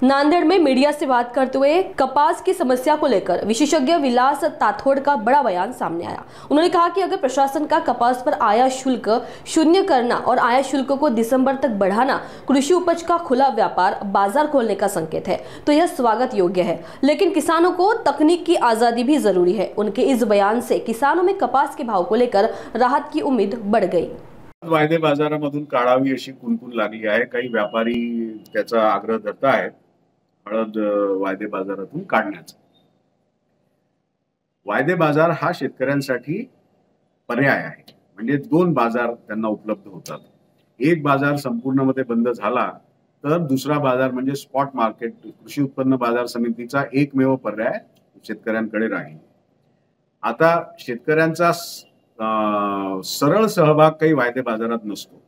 नांदेड़ में मीडिया से बात करते हुए कपास की समस्या को लेकर विशेषज्ञ विलास ताथोड़ का बड़ा बयान सामने आया। उन्होंने कहा कि अगर प्रशासन का कपास पर आयात शुल्क शून्य करना और आयात शुल्क को दिसंबर तक बढ़ाना कृषि उपज का खुला व्यापार बाजार खोलने का संकेत है तो यह स्वागत योग्य है, लेकिन किसानों को तकनीक की आजादी भी जरूरी है। उनके इस बयान से किसानों में कपास के भाव को लेकर राहत की उम्मीद बढ़ गई। वायदे बाजारामधून काढावी अशी कुणकुण लागली आहे। काही व्यापारी त्याचा आग्रह धरत आहेत हळद वायदे बाजारातून काढण्याचा। वायदे बाजार हा शेतकऱ्यांसाठी पर्याय आहे, म्हणजे दोन बाजार त्यांना उपलब्ध होतात। एक बाजार संपूर्णपणे बंद झाला तर दुसरा बाजार म्हणजे स्पॉट मार्केट कृषी उत्पन्न बाजार समितीचा एकमेव पर्याय शेतकऱ्यांकडे राहील। आता शेतकऱ्यांचा सरळ सहभाग काही वायदे बाजारात नसतो,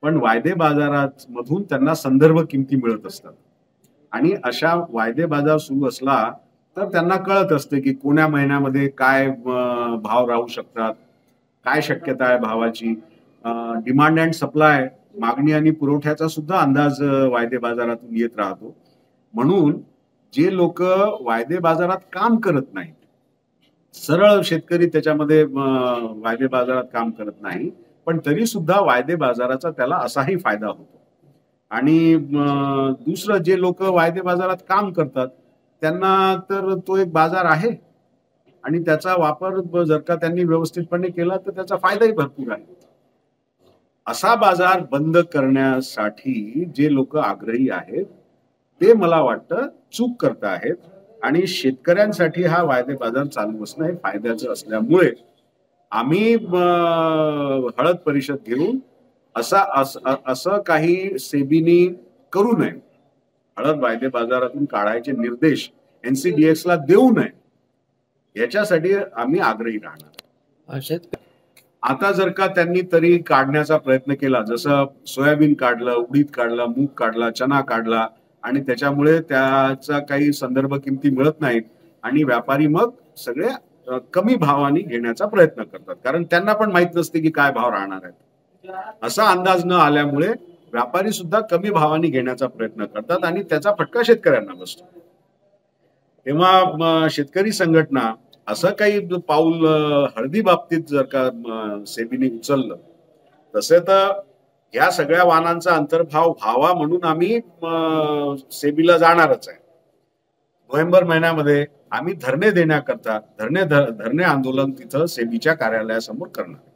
पण वायदे बाजारात मधून त्यांना संदर्भ किमती मिळत असतात आणि अशा वायदे बाजार सुरू असला तर त्यांना कळत असते की कोण्या महिन्यामध्ये काय भाव राहू शकतात, काय शक्यता आहे भावाची। डिमांड अँड सप्लाय मागणी आणि पुरवठ्याचा सुद्धा अंदाज वायदे बाजारातून येत राहतो। म्हणून जे लोक वायदे बाजारात काम करत नाहीत, सरळ शेतकरी त्याच्यामध्ये वायदे बाजारात काम करत नाही, पण तरी सुद्धा वायदे बाजाराचा त्याला असाही फायदा होतो। आणि दुसरं जे लोक वायदे बाजारात काम करतात त्यांना तर तो एक बाजार आहे आणि त्याचा वापर जर का त्यांनी व्यवस्थितपणे केला तर त्याचा फायदाही भरपूर आहे। असा बाजार बंद करण्यासाठी जे लोक आग्रही आहेत ते मला वाटतं चूक करत आहेत आणि शेतकऱ्यांसाठी हा वायदे बाजार चालू असणं हे फायद्याचं असल्यामुळे आम्ही हळद परिषद घेऊन असं काही सेबीनी करू नये, हळद वायदे बाजारातून काढायचे निर्देश NCDX ला देऊ नये याच्यासाठी आम्ही आग्रही राहणार। आता जर का त्यांनी तरी काढण्याचा प्रयत्न केला, जसं सोयाबीन काढलं, उडीद काढलं, मूग काढला, चना काढला आणि त्याच्यामुळे त्याचा काही संदर्भ किमती मिळत नाहीत आणि व्यापारी मग सगळे कमी भावाने घेण्याचा प्रयत्न करतात, कारण त्यांना पण माहित नसते की काय भाव राहणार आहेत। असा अंदाज न आल्यामुळे व्यापारी सुद्धा कमी भावाने घेण्याचा प्रयत्न करतात आणि त्याचा फटका शेतकऱ्यांना बसतो। तेव्हा शेतकरी संघटना असं काही पाऊल हळदी बाबतीत जर का सेबीने उचललं तसे तर या सगळ्या वाहनांचा अंतर्भाव व्हावा म्हणून आम्ही सेबीला जाणारच आहे। नोव्हेंबर महिन्यामध्ये आम्ही धरणे देण्याकरता धरणे आंदोलन तिथं सेबीच्या कार्यालयासमोर करणार।